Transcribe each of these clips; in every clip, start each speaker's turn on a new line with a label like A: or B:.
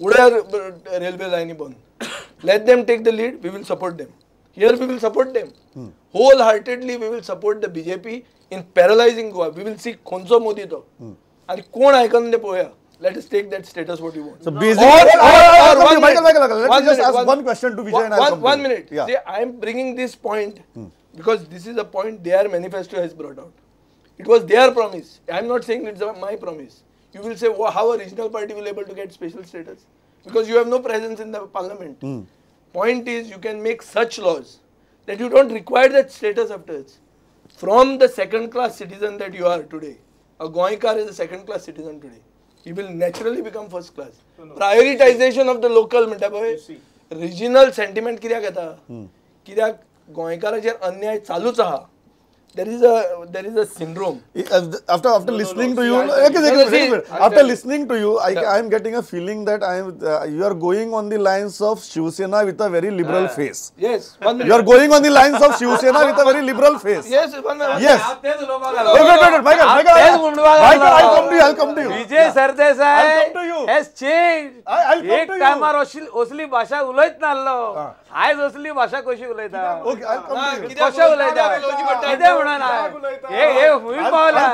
A: उड्या railway line बंद. Let them take the lead. We will support them. Here we will support them. Wholeheartedly we will support the BJP in paralyzing Goa. We will see Khonso Modi to. And कोण icon ते पोया. Let us take that status what you want.
B: So basically, Michael, let me just ask one question to Vijay and I'll come to
A: 1 minute.
B: Yeah.
A: See, I am bringing this point because this is a point their manifesto has brought out. It was their promise. I am not saying it's my promise. You will say, well, how a regional party will able to get special status? Because you have no presence in the parliament. Point is, you can make such laws that you don't require that status afterwards. From the second-class citizen that you are today, a Goinkar is a second-class citizen today. He will naturally become first class. Prioritization of the local, regional sentiment कित्याक येता? कित्याक गोंयकाराचेर अन्याय चालूच आहा. There is a syndrome.
B: After listening to you, after listening to you, I am getting a feeling that you are going on the lines of Shiv Sena with a very liberal face.
A: Yes. 1 minute.
B: You are going on the lines of Shiv Sena with a very liberal face.
A: Yes. 1 minute.
B: Yes. Wait, Michael, I'll come to you.
C: Vijay Sardesai
B: I'll come to you.
C: has changed.
B: I'll come to you.
C: एक टायमार असली भाषा उलयत नासलो. आयज असली भाषा कशी उलयता?
B: Okay, I'll come to you.
C: कशें उलयता? कितें म्हणना? हे हुई पावला.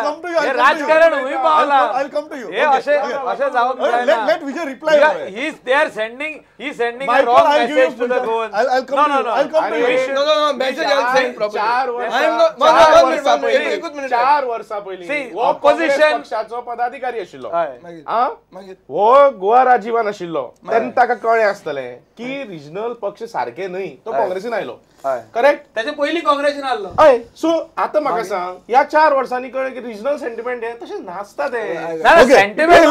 C: हे राजकारण हुई पावला.
B: I'll come to you.
C: हे अशें जावप जायना.
B: Let Vijay reply.
C: They are sending a wrong message to the government.
B: I'll come to you. I'll come to you.
A: No. Message I'll send properly. I am not. 1 minute.
D: 4 वर्सां पयलीं.
C: See, opposition
D: पक्षाचो पदाधिकारी आशिल्लो.
A: मागीर
D: वो गोवा राजीवान आशिल्लो. तेन्ना ताका कळ्ळें आसतलें की रिजनल पक्ष सारके न्हय. तो काँग्रेसीन आयलो. करेक्ट?
C: त्याच्या पयलीं काँग्रेसीन आसलो.
D: हय. सो आतां म्हाका सांग, ह्या 4 वर्सांनी कळ्ळें की रिजनल सेंटिमेंट हे तशें नासता ते.
C: Sentiment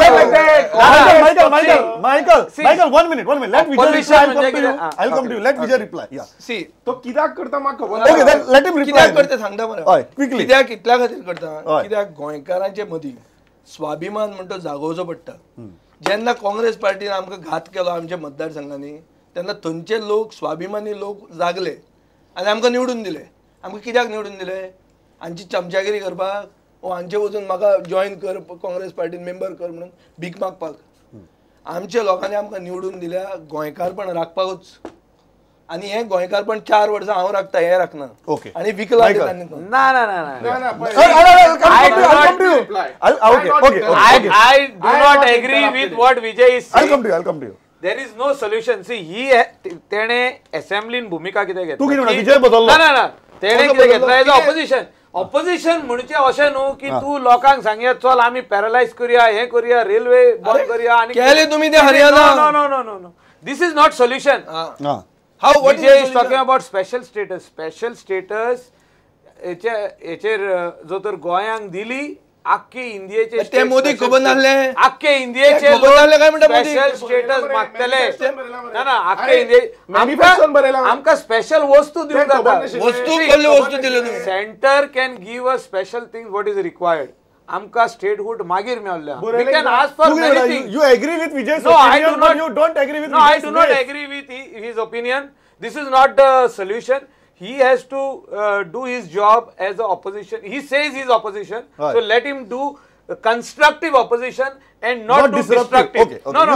B: Michael, 1 minute. Let Vijay reply. I'll come to you. Let Vijay reply. Yeah.
A: See,
D: तो कित्याक करता म्हाका खबर ना.
B: Okay, then let him reply.
A: कित्याक करता सांगता मरे.
B: Quickly.
A: कित्याक इतल्या खातीर करता कित्याक गोंयकारांचे मदीं स्वाभिमान म्हणटा जागोवचो पडटा. जेन्ना काँग्रेस पार्टीन आमकां घात केलो आमच्या मतदारसंघांनी तेन्ना थंयचे लोक स्वाभिमानी लोक जागले आनी आमकां निवडून दिले. आमकां कित्याक निवडून दिले? हांची चमचागिरी करपाक वो हांचे वचून म्हाका जॉइन कर काँग्रेस पार्टीन मेंबर कर म्हणून भीक मागपाक. आमच्या लोकांनी आमकां निवडून दिल्या गोंयकारपण राखपाकूच. आनी हे गोंयकारपण 4 वर्सां हांव राखता हे राखना.
B: Okay.
A: आनी विकला
C: ना I do not agree with what Vijay is saying.
B: I'll come to you.
C: There is no solution. See, तेणे असेंब्लीन भूमिका कितें घेतली?
B: तू कितें विजय बदललो?
C: ना तेणे कितें घेतला एज ऑपोजिशन म्हणजे अशें न्हू की तू लोकांक सांगया चल आमी पॅरलायज करूया हे करूया रेल्वे बंद करूया आनी
A: केले तुमी ते Haryana.
C: No. This is not solution.
A: How what
C: Vijay is talking about special status हेचेर जो तर गोंयांक दिली आख्खे इंडियेचे
A: ते मोदी खबर नासले.
C: आख्खे इंडियेचे
A: खबर नासले काय म्हणटा मोदी?
C: स्पेशल स्टेटस मागतले. ना आख्खे इंडिये
D: मॅनिफेस्टोन बरयला.
C: आमकां स्पेशल वस्तू दिवंक जाता.
A: वस्तू कसली वस्तू दिल्यो तुमी?
C: Centre can give a special thing what is required. आमकां स्टेटहूड मागीर मेळ्ळ्या. We can ask for many things.
B: You agree with Vijay's
C: No, I
B: opinion,
C: do not.
B: but you don't agree with
C: No, I
B: Vijay's
C: do not
B: ways.
C: agree with his opinion. This is not the solution. He has to do his job as the opposition. He says he's opposition, so let him do constructive opposition and not do destructive.
B: Okay.
C: No.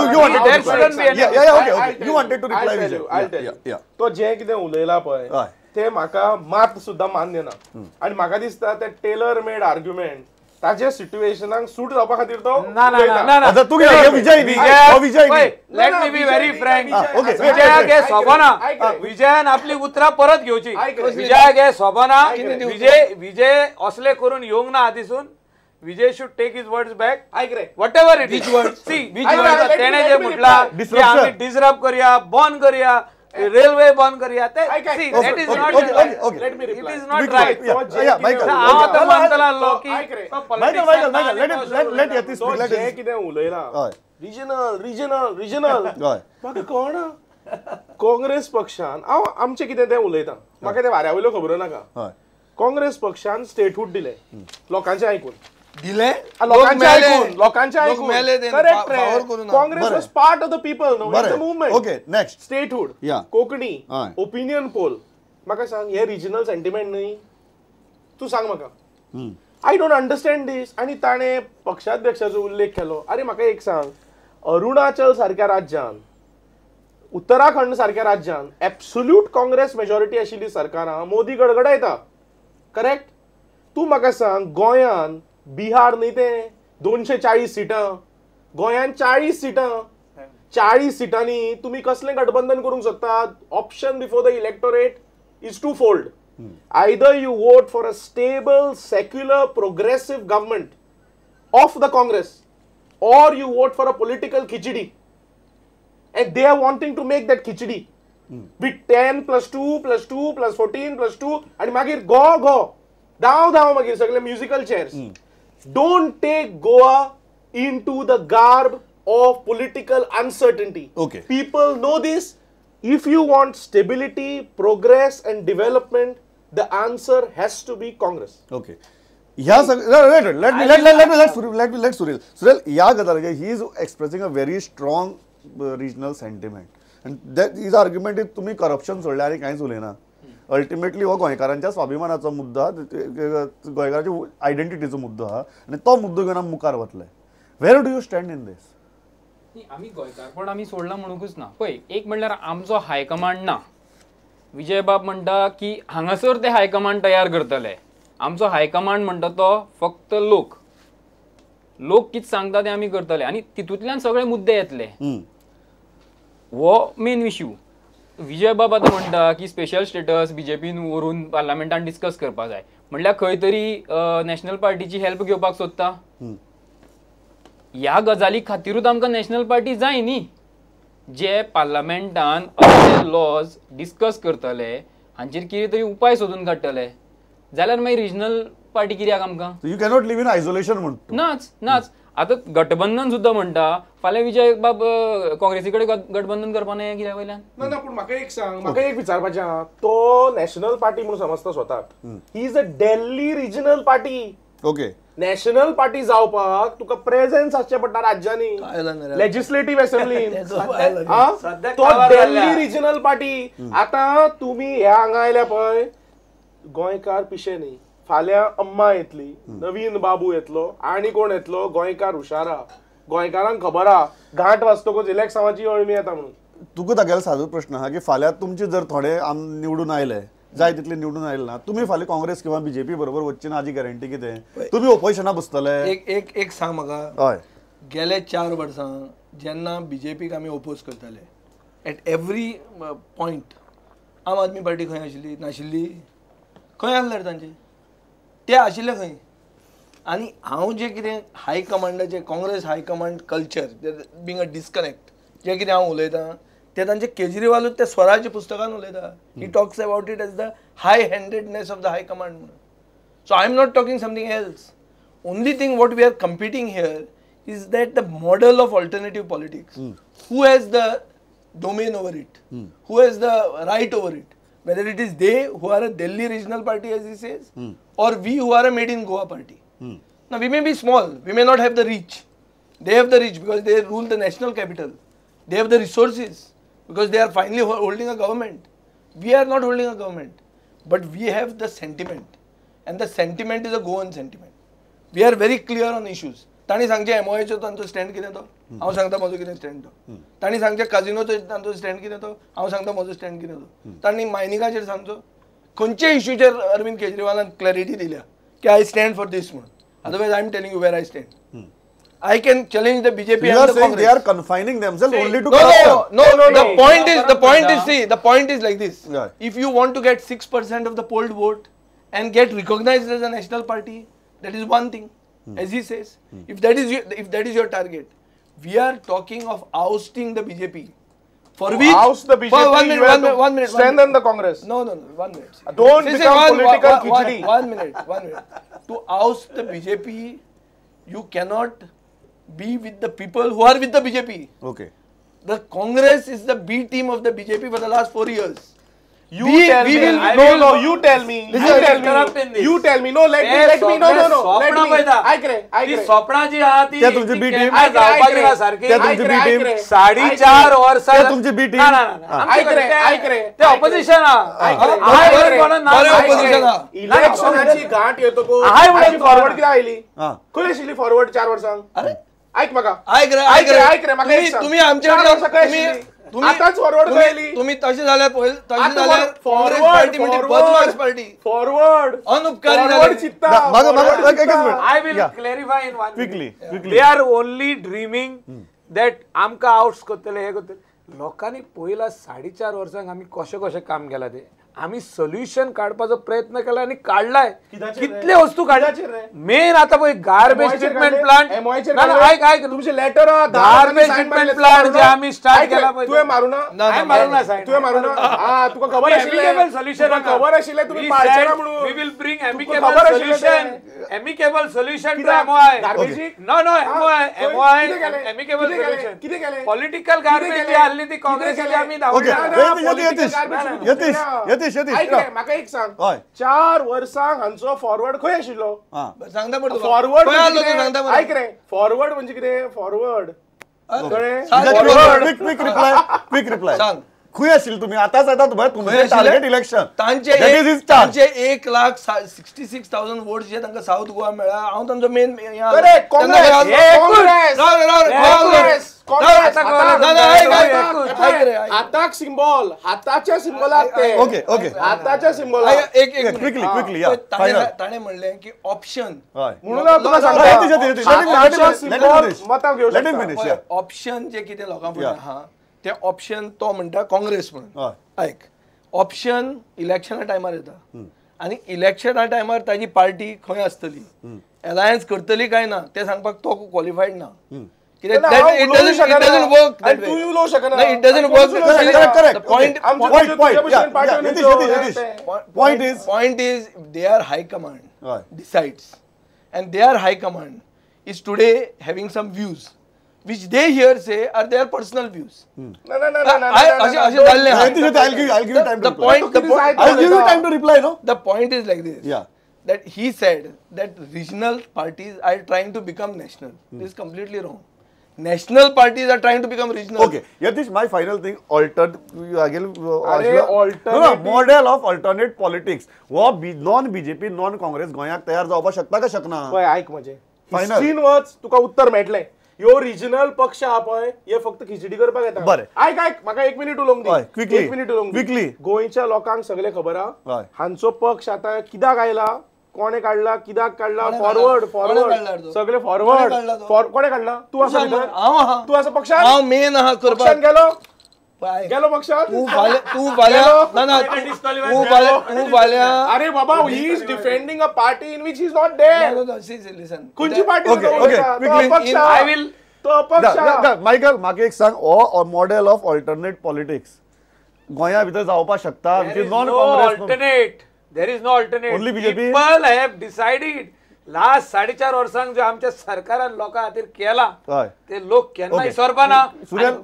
C: There shouldn't be any.
B: Okay. You wanted to reply, Vijay.
D: I'll tell you.
B: Yeah.
D: तो जे कितें उलयला पळय ते म्हाका मात सुद्दां मान्य ना. आनी म्हाका दिसता ते टेलर मेड आर्ग्युमेंट ताजे सिच्युएशनाक सूट जावपा खातीर तो
C: ना.
B: आता तू कितें विजय
C: Let me be very frank.
B: Okay.
C: विजयाक हे सोबना. विजयान आपली उतरां परत घेवची. विजयाक हे सोबना. विजय असले करून येवंक ना आदिसून. Vijay should take his words back. Whatever it is. See, तेणे जे म्हटला की आम्ही डिस्टर्ब करूया, बंद करूया, रेल्वे बंद करूया. See, that is not right.
D: Let me reply.
C: It is not right.
B: Michael.
C: हांव आतां म्हणटलो लोक की
B: Michael, let Yati speak.
D: जे कितें उलयला रिजनल म्हाका कळना. काँग्रेस पक्षान हांव आमचें कितें तें उलयता. म्हाका तें वाऱ्यावयल्यो खबरो नाका. काँग्रेस पक्षान स्टेटहूड दिले लोकांचें आयकून.
A: दिले
D: लोकांचे ऐकून correct. Congress was part of the people know in the movement.
B: Okay next
D: statehood Konkani opinion poll. म्हाका सांग हे रिजनल सेंटिमेंट न्हय. तू सांग म्हाका. आय डोंट अंडरस्टँड दीस. आनी ताणें पक्षाध्यक्षाचो उल्लेख केलो. अरे म्हाका एक सांग अरुणाचल सारख्या राज्यान, उत्तराखंड सारख्या राज्यान एब्सोल्यूट काँग्रेस मेजॉरिटी आशिल्ली सरकारां मोदी गडगडायता. करेक्ट? तूं म्हाका सांग, गोंयान बिहार न्ही ते 240 सिटां, गोंयान 40 सिटां, 40 सिटांनी तुम्ही कसलें गठबंधन करूंक शकतात? Option before the electorate is twofold. Either you vote for a stable secular progressive government of the Congress, or you vote for a political khichdi, and they are wanting to make that khichdi with 10 plus 2 plus 2 plus 14 plus 2 and magir go down magir sagle musical chairs. Don't take Goa into the garb of political uncertainty.
B: Okay.
D: People know this. If you want stability, progress and development, the answer has to be Congress.
B: Okay. Yeah, let Suril. Suril, yeah, he is expressing a very strong regional sentiment, and that his argument is तुम्ही corruption सोडले आणि काहीच उलयना. Ultimately हो गोंयकारांच्या स्वाभिमानाचो मुद्दा, गोंयकारांच्या आयडेंटिटीचो मुद्दो हा, आणि तो मुद्दो घेवन मुखार वतले. Where do you stand in this?
E: आम्ही गोंयकार पण आम्ही सोडला म्हणूकच ना. पळय, एक म्हणल्यार आमचो हायकमांड ना. विजय बाब म्हणटा की हांगासर ते हायकमांड तयार करतले. आमचो हायकमांड म्हणटा तो फक्त लोक कितें सांगता ते आमी करतले, आनी तितूंतल्यान सगळे मुद्दे येतले. हो मेन इश्यू. विजय बाब आतां म्हणटा की स्पेशल स्टेटस बीजेपीन व्हरून पार्लमेंटान डिस्कस करपाक जाय, म्हणल्यार खंय तरी नॅशनल पार्टीची हेल्प घेवपाक सोदता. ह्या गजाली खातीरूच आमकां नॅशनल पार्टी जाय न्ही, जे पार्लमेंटान अशे लॉज डिस्कस करतले, हांचेर कितें तरी उपाय सोदून काडटले, जाल्यार मागीर रिजनल पार्टी कित्याक आमकां?
B: You cannot live in isolation म्हणटा.
E: नाच. आता गठबंधन सुद्धा म्हणटा, फाल्यां विजय बाब काँग्रेसी कडेन गठबंधन करपा नये कित्याक वयल्यान?
D: ना पूण म्हाका एक सांग, म्हाका एक विचारपाचें आहा. तो नॅशनल पार्टी म्हणून समजता स्वताक. He is a Delhi regional party.
B: Okay.
D: National party जावपाक तुका प्रेझेन्स आसचें पडटा राज्यांनी, लेजिस्लेटिव्ह असेंब्लीन. तो दिल्ली रिजनल पार्टी. आता तुम्ही ह्या हांगा आयल्या पळय, गोंयकार पिशे न्ही. फाल्यां अम्मा येतली, नवीन बाबू येतलो, आनी कोण येतलो, गोंयकार हुशारा. गोंयकारांक खबर आहा घाट वाजतकच इलेक्शनाची अळमी येता म्हणून.
B: तुका तागेलो सादो प्रश्न आहा की फाल्यां तुमचे जर थोडे निवडून आयले, जाय तितले निवडून आयले ना, तुम्ही फाल्यां काँग्रेस किंवा बीजेपी बरोबर वचची ना, हाची गॅरंटी कितें? तुम्ही ओपोजिशना बसतले?
A: एक सांग म्हाका. हय, गेले 4 वर्सां जेन्ना बीजेपीक आमी ओपोज करताले, एट एवरी पॉयंट आम आदमी पार्टी खंय आशिल्ली? नाशिल्ली. खंय आसल्यार तांचे ते आशिल्ले खंय? आनी हांव जे कितें हायकमांडाचे, Congress high command culture being a disconnect, जे कितें हांव उलयतां ते तांचे केजरीवालूच त्या स्वराज्य पुस्तकान उलयता. He talks about it as the high handedness of the high command म्हणून. So I am not talking something else. Only thing what we are competing here is that the model of alternative politics. Who has the domain over it, who has the right over it, whether it is they who are a Delhi regional party as he says, or we who are a made in Goa party. Now we may be small, we may not have the reach. They have the reach because they rule the national capital. They have the resources because they are finally holding a government. We are not holding a government, but we have the sentiment, and the sentiment is a Goan sentiment. We are very clear on issues. ताणी सांगचे एमओएचो तांचो stand कितें तो, हांव सांगता म्हजो कितें stand तो. ताणी सांगचे काजिनोचो तांचो स्टँड कितें तो, हांव सांगता म्हजो स्टँड कितें तो. ताणी मायनिंगाचेर सांगचो. खंयचे इश्यूचेर अरविंद केजरीवालान क्लॅरिटी दिल्या की आय स्टँड फॉर दीस म्हणून. Otherwise I am telling you where I stand. I can challenge the BJP and the Congress.
B: They are confining themselves only to
A: corruption. No. The point is like this. If you want to get 6% of the polled vote and get recognized as a national party, that is one thing. As he says, if that is your target, we are talking of ousting the BJP. For which
D: oust the BJP. One minute. Strengthen the Congress.
A: No. 1 minute.
D: Don't become political khichdi.
A: 1 minute. To oust the BJP, you cannot be with the people who are with the BJP.
B: Okay.
A: The Congress is the B team of the BJP for the last 4 years.
D: You tell me. You tell me. No, let me. No.
C: ती स्वप्ना जी आहा ती
B: तुमची बी team.
C: सारखी
B: तुमची बी team.
C: 4.5 वर्सां
B: तुमची बी team.
C: ते opposition
D: इलेक्शनाची घाट येतो फॉरवर्ड किती आयली खंय आशिल्ली फॉरवर्ड 4 वर्सांक? ऐक म्हाका
A: ऐक रे
D: म्हाका एक सांग.
A: तुम्ही आमच्या
D: 4 वर्सां खंय आशिल्ली? आतांच फॉरवर्ड खंय आयली?
A: तुम्ही तशें जाल्यार पळय तशें
D: आता
A: जाल्यार काँग्रेस पार्टी म्हणजे बदमाश पार्टी
D: फॉरवर्ड
A: अनउपकारी
D: फॉरवर्ड
A: जाले.
D: चित्ता
B: एकच minute.
C: I will
B: Yeah.
C: clarify in one
B: Quickly,
C: minute.
B: quickly.
C: They are only dreaming that आमकां आउट्स करतले हे करतले. लोकांनी पयला 4.5 वर्सांक आमी कशें काम केला ते आम्ही सोल्युशन काढपाचो प्रयत्न केला आणि काढलाय. कितले वस्तू काढल्या मेन आता पळय गार्बेज ट्रीटमेंट प्लांट ऐक
D: तुमचे लेटर
C: गार्बेज ट्रीटमेंट प्लांट जे आम्ही स्टार्ट केला
D: तुवें मारूना तुवें मारूना तुका खबर आशिल्लें
C: सोल्युशन
D: खबर आशिल्लें तुम्ही पाळचेना म्हणून
C: we will bring amicable solution to MOU no MOU amicable solution
D: कितें केलें
C: पॉलिटिकल गार्बेज जी आली ती काँग्रेसीची आम्ही
D: म्हाका एक सांग 4 वर्सांक हांचो फॉरवर्ड खंय आशिल्लो
A: सांगता पडतो
D: फॉरवर्ड
A: सांगता
D: ऐक रे फॉरवर्ड म्हणजे कितें फॉरवर्ड
B: क्विक रिप्लाय
A: सांग
B: खंय आशिल्ली तुम्ही आतांच तुमचे टार्गेट इलेक्शन
A: तांचे 1,66,000 वोट्स जे तांकां साऊथ गोवा मेळ्ळा हांव तांचो मेन
D: हाताक सिंबॉल हाताच्या सिंबॉलाक ते
B: ओके
D: हाताच्या सिंबॉलाक
B: क्विकली
A: ताणें म्हणलें की ऑप्शन
D: म्हणून तुका सांगता
A: ऑप्शन जे कितें लोकां फुडें आहा ते ऑप्शन तो म्हणटा काँग्रेस म्हणून ऐक ऑप्शन इलेक्शना टायमार येता आनी इलेक्शना टायमार ताजी पार्टी खंय आसतली अलायन्स करतली काय ना ते सांगपाक तो क्वॉलिफायड ना point is their high command decides and their high command is today having some views which they here say are their personal views. The point is like this, that he said that regional parties are trying to become national. This is completely wrong. National parties are trying to become regional.
B: Okay, Yatish, my final thing, model of alternate politics. Non BJP, non Congress गोंयाक तयार जावपाक शकता का शकना?
D: पळय ऐक म्हजे हिस्ट्रीन वच तुका उत्तर मेळटलें. ह्यो रिजनल पक्ष आहा पळय हे फक्त खिचडी करपाक येता.
B: बरें
D: ऐक म्हाका 1 मिनिट उलोवंक दी.
B: क्विकली
D: 1 मिनिट उलोवंक
B: क्विकली
D: गोंयच्या लोकांक सगळे खबर आहा हांचो पक्ष आतां कित्याक आयला कोणे काढला कित्याक काढला फॉरवर्ड सगळे फॉरवर्ड कोणे काढला तू आसा तू आसा पक्षान
A: हांव मेन आहा करपाक
D: गेलो पक्षात
A: तू फाल्यां
D: अरे बाबा he is defending a party in which is not there
A: listen
D: खंयची पार्टी
C: आय विल
D: तो अपक्ष
B: मायकल म्हाका एक सांग हो मॉडेल ऑफ ऑल्टरनेट पॉलिटिक्स गोंया भितर जावपाक शकता which is non Congress.
C: There is no alternate.
B: Only BJP?
C: People have decided. Last 4.5 वर्सांक जे आमच्या सरकारान लोकां खातीर केला ते लोक केन्ना विसरपाना.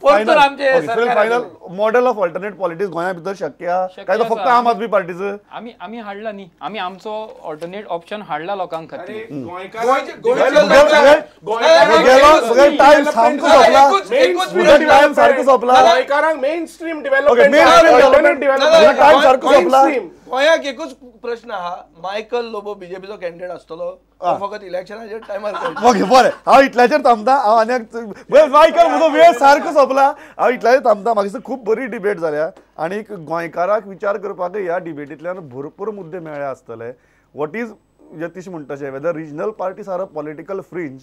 B: Final model of alternate politics गोंया भितर शक्य काय फक्त आम आदमी पार्टीचं
E: आम्ही हाडला न्ही आम्ही आमचो ऑल्टरनेट ऑप्शन हाडला लोकांक खातीर.
D: गोंयकारांक मेन स्ट्रीम डेव्हलपमेंट
A: गोंयाक एकूच प्रश्न आहा मायकल लोबो बीजेपीचो कॅन्डिडेट आसतलो फकत इलेक्शनाच्या टायमार.
B: ओके बरें हांव इतल्याचेर थांबता. हांव आनी मायकल म्हजो वेळ सारको सोंपला. हांव इतल्याचेर थांबता. म्हाका दिसता खूब बरी डिबेट जाल्या आनी गोंयकाराक विचार करपाक ह्या डिबेटींतल्यान भरपूर मुद्दे मेळ्ळे आसतले. वॉट इज यतीश म्हणटा तशें whether regional parties are a political fringe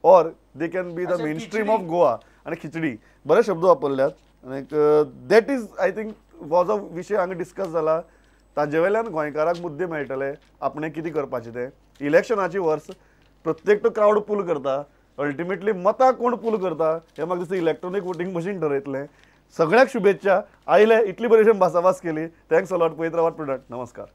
B: or they can be the mainstream of Goa. आनी खिचडी बरे शब्द वापरल्यात आनी दॅट इज आय थिंक हो जो विशय हांगा डिस्कस जाला ताजे वयल्यान गोंयकाराक मुद्दे मेळटले आपणें कितें करपाचें तें. इलेक्शनाची वर्स प्रत्येक तो क्रावड पूल करता अल्टिमेटली मतां कोण पूल करता हें म्हाका दिसता इलेक्ट्रॉनीक वोटींग मशीन ठरयतलें. सगळ्याक शुभेच्छा. आयले इतली बरेशेन भासाभास केली. Thanks a lot. पळयत रावात प्रोडक्ट. नमस्कार.